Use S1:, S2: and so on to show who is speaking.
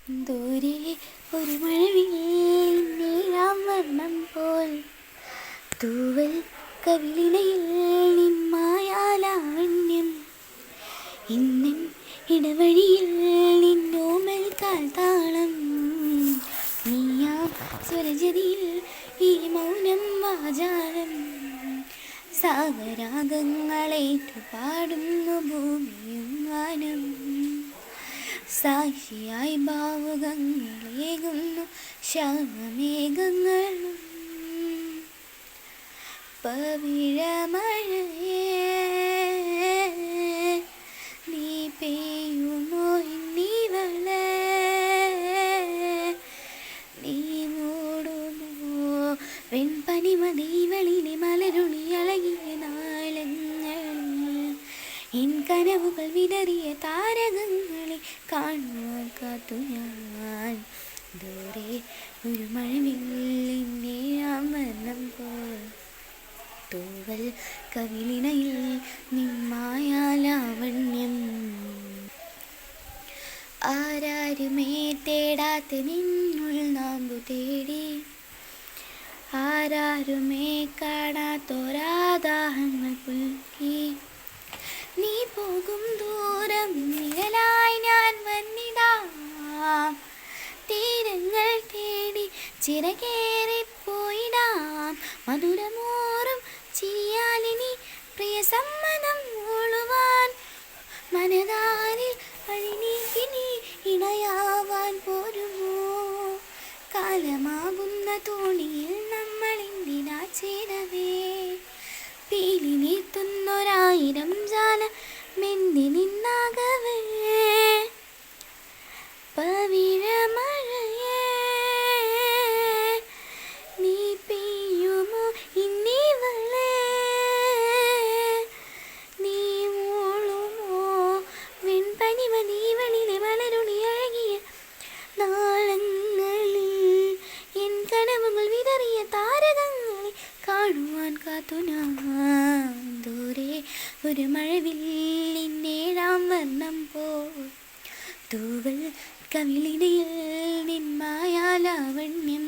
S1: ദൂരെ ഒരു മഴവിൽ നീലാം വർണ്ണം പോൽ തൂവൽ കവിളിണയിൽ നിന്മായാലാവണ്യം ഇന്നിൻ ഇടവഴിയിൽ നിന്നോമൽ കാൽത്താളം നീയാം സ്വരജതിയിൽ ഈ മൗനം വാചാലം സാഗരാഗങ്ങളേറ്റു പാടുന്നു ഭൂമിയും വാനം സാക്ഷിയായി ഭാവുകങ്ങളേകുന്നു ശ്യാമമേഘങ്ങളും പവിഴമഴയേ നീ പെയ്യുമോ ഇന്നിവളെ നീ മൂടുമോ വെൺപനിമതിവളിലെ മലരുളി അഴകിയ നാളങ്ങളിൽ എൻ കനവുകൾ വിടറിയ താരകങ്ങളെ കാണുവാൻ കാത്തു ഞാൻ ദൂരെ ഒരു മഴവില്ലിൻ നീലാം വർണ്ണം പോൽ തൂവൽ കവിളിണയിൽ നിന്മായാലാവണ്യം ആരാരുമേ തേടാത്ത നിന്നുൾ നാമ്പു തേടി ആരാരുമേ കാണാത്തോരാദാഹങ്ങൾ പുൽകി നീ പോകും ദൂരം നിഴലായി ഞാൻ വന്നിടാം തീരങ്ങൾ തേടി ചിറകേറിപ്പോയിടാം മധുരമോറും ചിരിയാലിനി പ്രിയ സമ്മതം മൂളുവാൻ മനതാരിൽ അഴിനീക്കിനി ഇണയാവാൻ പോരുമോ കാലമാകുന്ന തോണിയിൽ നമ്മളെന്തിനാ ചേരവേ പീലി നീർത്തുന്നൊരായിരം ജാലമെന്തി നിന്നാകവേ പവിഴമഴയേ നീ പെയ്യുമോ ഇന്നിവളെ നീ മൂളുമോ വെൺപനിമതിവളിലെ മലരുളി അഴകിയ നാളങ്ങളിൽ എൻ കനവുകൾ വിതറിയ താരകങ്ങളെ കാണുവാൻ കാത്തു ഞാൻ ദൂരെ ഒരു മഴവില്ലിൻ നീലാം വർണ്ണം പോൽ തൂവൽ കവിളിണയിൽ നിന്മായാലാവണ്യം